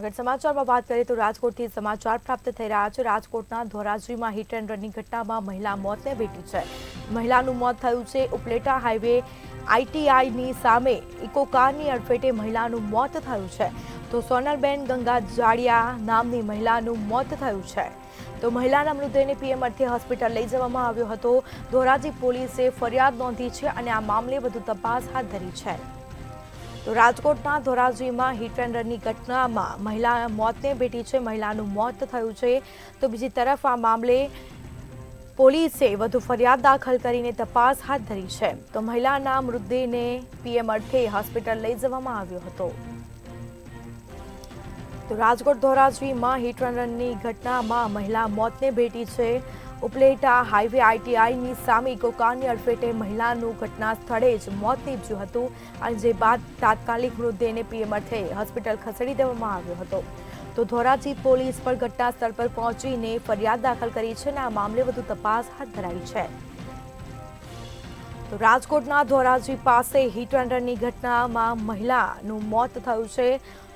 આગળ સમાચારમાં વાત કરીએ તો રાજકોટથી સમાચાર પ્રાપ્ત થઈ રહ્યા છે। રાજકોટના ધોરાજીમાં હિટ એન્ડ રનની ઘટનામાં મહિલા મોતને ભેટી છે। મહિલાનું મોત થયું છે। ઉપલેટા હાઈવે આઈટીઆઈની સામે ઇકો કારની અડફેટે મહિલાનું મોત થયું છે। તો સોનલબેન ગંગા જાડિયા નામની મહિલાનું મોત થયું છે। તો મહિલાના મૃતદેહને પીએમ અર્થે હોસ્પિટલ લઈ જવામાં આવ્યો હતો। ધોરાજી પોલીસે ફરિયાદ નોંધી છે અને આ મામલે વધુ તપાસ હાથ ધરી છે। તો રાજકોટના ધોરાજીમાં હિટ એન્ડ રનની ઘટનામાં મહિલા મોતને ભેટી છે। મહિલાનું મોત થયું છે। તો બીજી તરફ આ મામલે પોલીસે વધુ ફરિયાદ દાખલ કરીને તપાસ હાથ ધરી છે। તો મહિલાના મૃતદેહને પીએમ અર્થે હોસ્પિટલ લઈ જવામાં આવ્યો હતો। તો રાજકોટ ધોરાજીમાં હિટ એન્ડ રનની ઘટનામાં મહિલા મોતને ભેટી છે। ઉપલેટા હાઈવે આઈટીઆઈની સામે ઇકો કારની અડફેટે મહિલાનું ઘટના સ્થળે જ મોત નીપજ્યું હતું અને જે બાદ તાત્કાલિક મૃતદેહને પીએમ અર્થે હોસ્પિટલ ખસેડી દેવામાં આવ્યો હતો। તો ધોરાજી પોલીસ પણ ઘટના સ્થળ પર પહોંચીને ફરિયાદ દાખલ કરી છે અને આ મામલે વધુ તપાસ હાથ ધરાઈ છે। તો રાજકોટના ધોરાજી પાસે હિટ એન્ડ રનની ઘટનામાં મહિલાનું મોત થયું છે।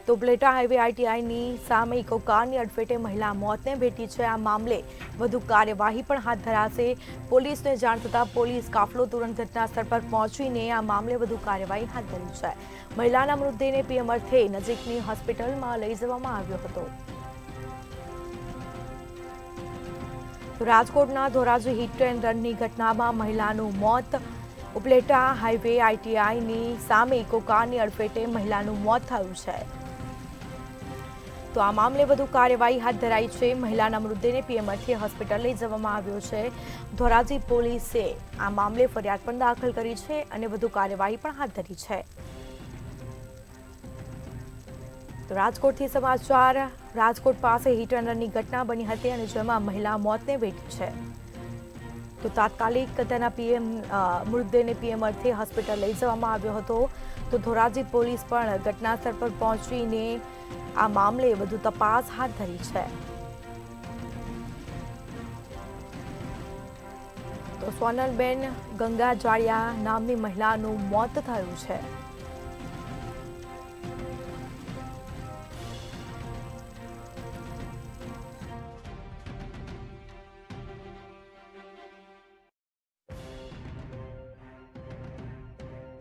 તો ઉપલેટા હાઈવે આઈટીઆઈની સામે ઇકો કારની અડફેટે મહિલા મોતને ભેટી છે। આ મામલે વધુ કાર્યવાહી પણ હાથ ધરાશે। પોલીસને જાણ થતાં પોલીસ કાફલો તુરંત ઘટના સ્થળ પર પહોંચીને આ મામલે વધુ કાર્યવાહી હાથ ધરી છે। મહિલાના મૃતદેહને પીએમ અર્થે નજીકની હોસ્પિટલમાં લઈ જવામાં આવ્યો હતો। તો રાજકોટના ધોરાજી હિટ એન્ડ રનની ઘટનામાં મહિલાનું મોત। ઉપલેટા હાઈવે આઈટીઆઈની સામે ઇકો કારની અડફેટે મહિલાનું મોત થયું છે। તો આ મામલે વધુ કાર્યવાહી હાથ ધરાઈ છે। મહિલાના મૃતદેહને પીએમ અર્થે હોસ્પિટલ લઈ જવામાં આવ્યો છે। ધોરાજી પોલીસે આ મામલે ફરિયાદ પણ દાખલ કરી છે અને વધુ કાર્યવાહી પણ હાથ ધરી છે। તો રાજકોટથી સમાચાર। રાજકોટ પાસે હિટ એન્ડ રનની ઘટના બની હતી અને જેમાં મહિલા મોતને ભેટી છે। તો તાત્કાલિક તેના મૃતદેહને પીએમ અર્થે હોસ્પિટલ લઈ જવામાં આવ્યો હતો। તો ધોરાજી પોલીસ પણ ઘટના સ્થળ પર પહોંચીને આ મામલે વધુ તપાસ હાથ ધરી છે। તો સોનલબેન ગંગા જાડિયા નામની મહિલાનું મોત થયું છે।